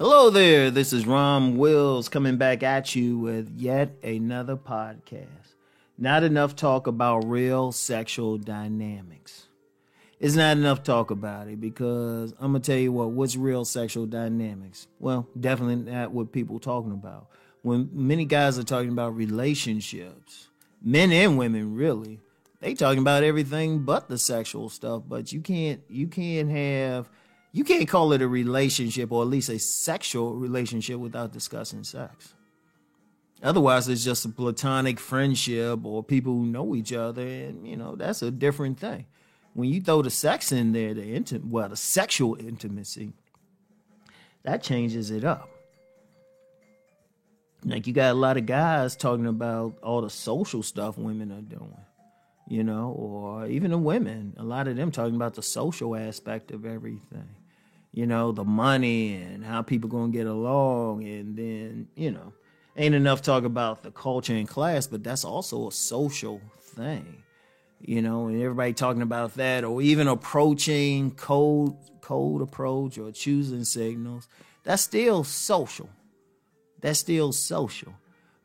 Hello there, this is Rom Wills coming back at you with yet another podcast. Not enough talk about real sexual dynamics. It's not enough talk about it because I'm going to tell you what's real sexual dynamics? Well, definitely not what people talking about. When many guys are talking about relationships, men and women really, they talking about everything but the sexual stuff, but you can't call it a relationship or at least a sexual relationship without discussing sex. Otherwise, it's just a platonic friendship or people who know each other, and that's a different thing. When you throw the sex in there, the sexual intimacy, that changes it up. Like you got a lot of guys talking about all the social stuff women are doing, or even the women. A lot of them talking about the social aspect of everything. The money and how people gonna get along, and then, ain't enough talk about the culture and class, but that's also a social thing. And everybody talking about that, or even approaching cold approach or choosing signals. That's still social.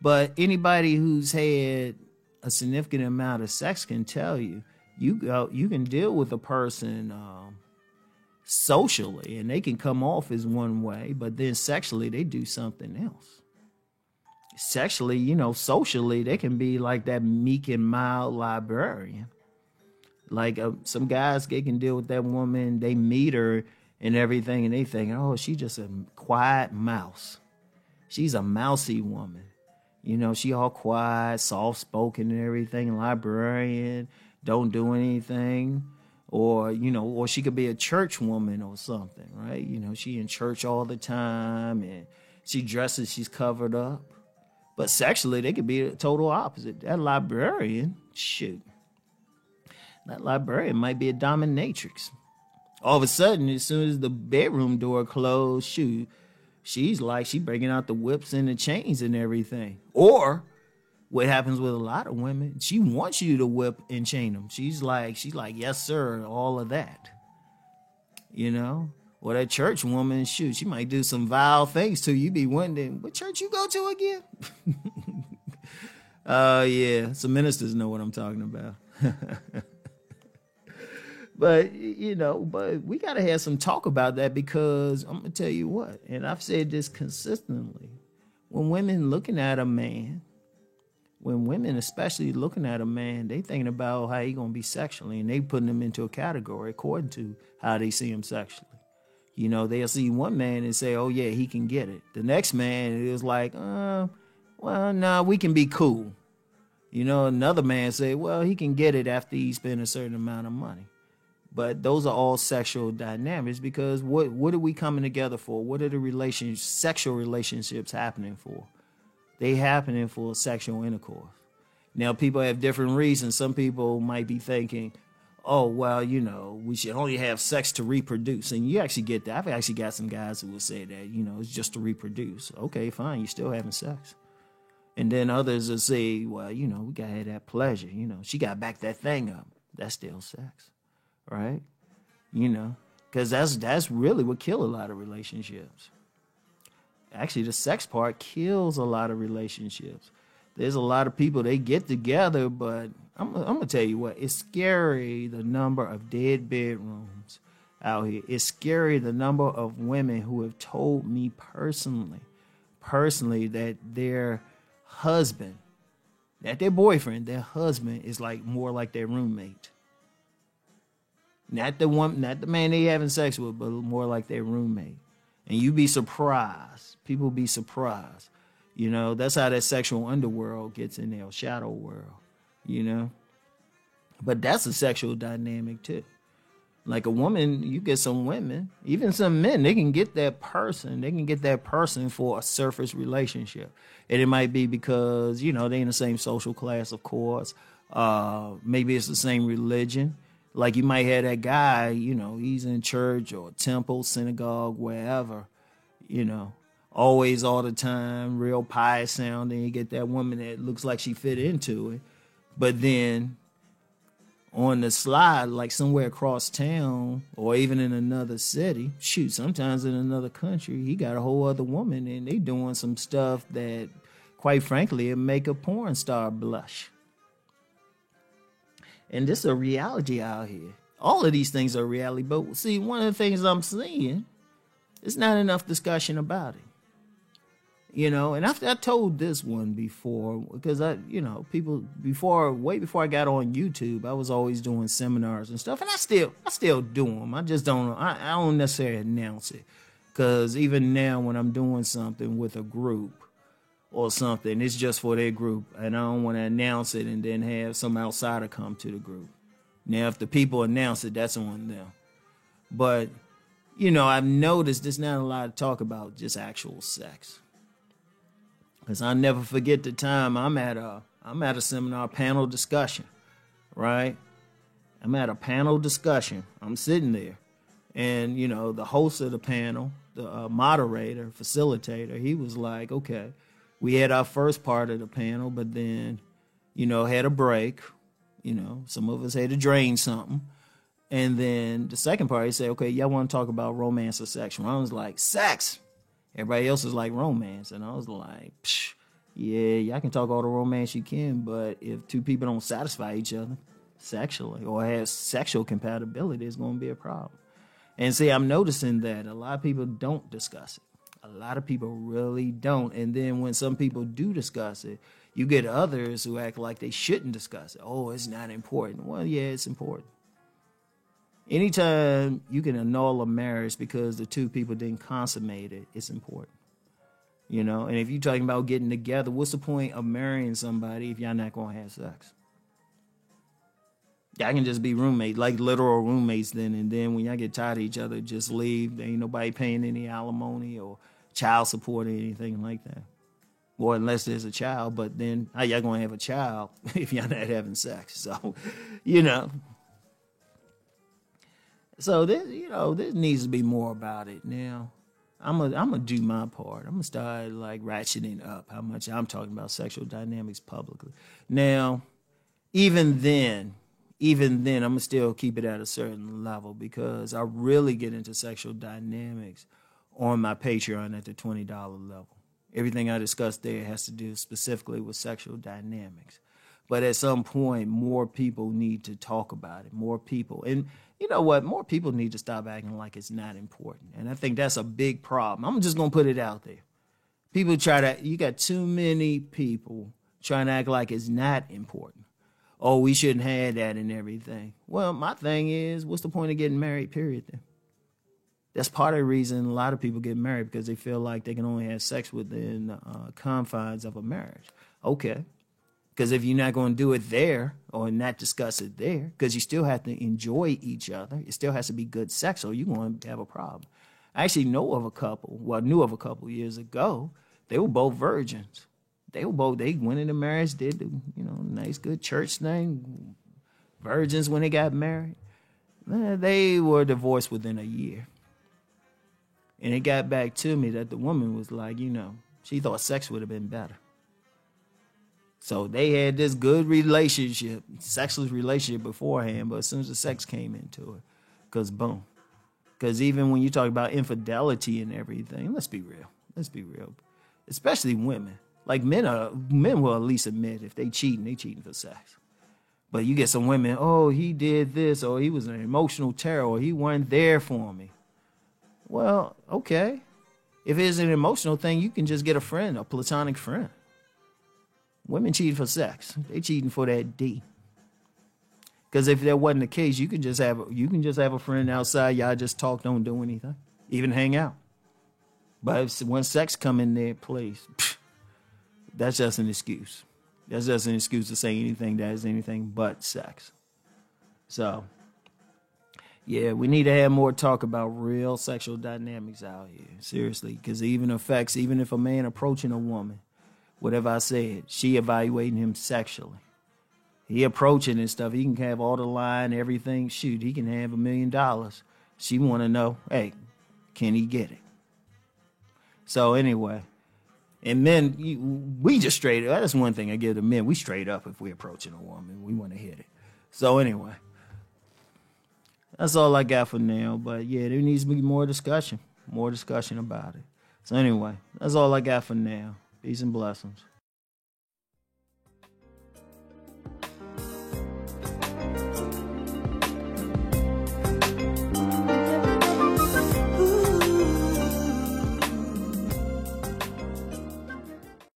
But anybody who's had a significant amount of sex can tell you can deal with a person socially, and they can come off as one way, but then sexually they do something else. Sexually, socially, they can be like that meek and mild librarian. Like some guys, they can deal with that woman, they meet her and everything, and they think, oh, she's just a quiet mouse. She's a mousy woman. She all quiet, soft-spoken and everything, librarian, don't do anything. Or she could be a church woman or something, right? She in church all the time and she dresses, she's covered up. But sexually, they could be a total opposite. That librarian might be a dominatrix. All of a sudden, as soon as the bedroom door closed, she's breaking out the whips and the chains and everything. Or what happens with a lot of women, she wants you to whip and chain them. She's like, yes, sir, all of that. Or that church woman, she might do some vile things to you. You be wondering, what church you go to again? Yeah, some ministers know what I'm talking about. But we got to have some talk about that, because I'm going to tell you what, and I've said this consistently, when women especially looking at a man, they thinking about how he going to be sexually, and they putting him into a category according to how they see him sexually. They'll see one man and say, oh yeah, he can get it. The next man is like, we can be cool. Another man say, well, he can get it after he spend a certain amount of money. But those are all sexual dynamics, because what are we coming together for? What are the sexual relationships happening for? They happening for sexual intercourse. Now, people have different reasons. Some people might be thinking, oh, well, we should only have sex to reproduce. And you actually get that. I've actually got some guys who will say that, it's just to reproduce. Okay, fine, you're still having sex. And then others will say, well, we got to have that pleasure. She got to back that thing up. That's still sex, right? Because that's really what kills a lot of relationships. Actually, the sex part kills a lot of relationships. There's a lot of people, they get together, but I'm going to tell you what, it's scary the number of dead bedrooms out here. It's scary the number of women who have told me personally that their husband, their husband is more like their roommate. Not the man they having sex with, but more like their roommate. And you be surprised. People be surprised. That's how that sexual underworld gets in there, shadow world, But that's a sexual dynamic too. Like a woman, you get some women, even some men, they can get that person. They can get that person for a surface relationship. And it might be because, they in the same social class, of course. Maybe it's the same religion. Like you might have that guy, he's in church or temple, synagogue, wherever, always all the time, real pious sounding. You get that woman that looks like she fit into it. But then on the slide, like somewhere across town or even in another city, shoot, sometimes in another country, he got a whole other woman and they doing some stuff that, quite frankly, it make a porn star blush. And this is a reality out here. All of these things are reality, but see, one of the things I'm seeing, it's not enough discussion about it. You know, and I told this one before because people way before I got on YouTube, I was always doing seminars and stuff, and I still do them. I just I don't necessarily announce it because even now when I'm doing something with a group or something, it's just for their group, and I don't want to announce it and then have some outsider come to the group. Now, if the people announce it, that's on them. But I've noticed there's not a lot of talk about just actual sex. Because I'll never forget the time I'm at a seminar panel discussion, right? I'm at a panel discussion. I'm sitting there. And, the host of the panel, the moderator, facilitator, he was like, okay, we had our first part of the panel, but then, had a break. Some of us had to drain something. And then the second part, he said, okay, y'all want to talk about romance or sex? And I was like, sex. Everybody else is like romance. And I was like, yeah, y'all can talk all the romance you can, but if two people don't satisfy each other sexually or have sexual compatibility, it's going to be a problem. And see, I'm noticing that a lot of people don't discuss it. A lot of people really don't. And then when some people do discuss it, you get others who act like they shouldn't discuss it. Oh, it's not important. Well, yeah, it's important. Anytime you can annul a marriage because the two people didn't consummate it, it's important. And if you're talking about getting together, what's the point of marrying somebody if y'all not going to have sex? Y'all can just be roommates, like literal roommates then, and then when y'all get tired of each other, just leave. There ain't nobody paying any alimony or child support or anything like that. Or unless there's a child, but then how y'all going to have a child if y'all not having sex? So, So there needs to be more about it. Now, I'm gonna do my part. I'm gonna start like ratcheting up how much I'm talking about sexual dynamics publicly. Now, even then, I'm gonna still keep it at a certain level because I really get into sexual dynamics on my Patreon at the $20 level. Everything I discuss there has to do specifically with sexual dynamics. But at some point, more people need to talk about it. More people. And you know what? More people need to stop acting like it's not important. And I think that's a big problem. I'm just going to put it out there. You got too many people trying to act like it's not important. Oh, we shouldn't have that and everything. Well, my thing is, what's the point of getting married, period, then? That's part of the reason a lot of people get married, because they feel like they can only have sex within the confines of a marriage. Okay. Because if you're not going to do it there or not discuss it there, because you still have to enjoy each other, it still has to be good sex, or you're going to have a problem. I actually knew of a couple years ago. They were both virgins. They went into marriage, did the nice good church thing. Virgins when they got married. They were divorced within a year. And it got back to me that the woman was like, she thought sex would have been better. So they had this good relationship, sexless relationship beforehand, but as soon as the sex came into it, because boom. Because even when you talk about infidelity and everything, let's be real. Especially women. Like men will at least admit if they cheating for sex. But you get some women, oh, he did this, or he was an emotional terror, or he wasn't there for me. Well, okay. If it's an emotional thing, you can just get a friend, a platonic friend. Women cheat for sex. They cheating for that D. Because if that wasn't the case, you can just have a friend outside. Y'all just talk, don't do anything, even hang out. But when sex come in there, please, that's just an excuse. That's just an excuse to say anything that is anything but sex. So, yeah, we need to have more talk about real sexual dynamics out here. Seriously, because even if a man approaching a woman, whatever I said, she evaluating him sexually. He approaching and stuff. He can have all the line, everything. Shoot, he can have $1 million. She want to know, hey, can he get it? So anyway, and men, we just straight up. That's one thing I give to men. We straight up if we approaching a woman. We want to hit it. So anyway. That's all I got for now. But yeah, there needs to be more discussion about it. So anyway, that's all I got for now. Peace and blessings.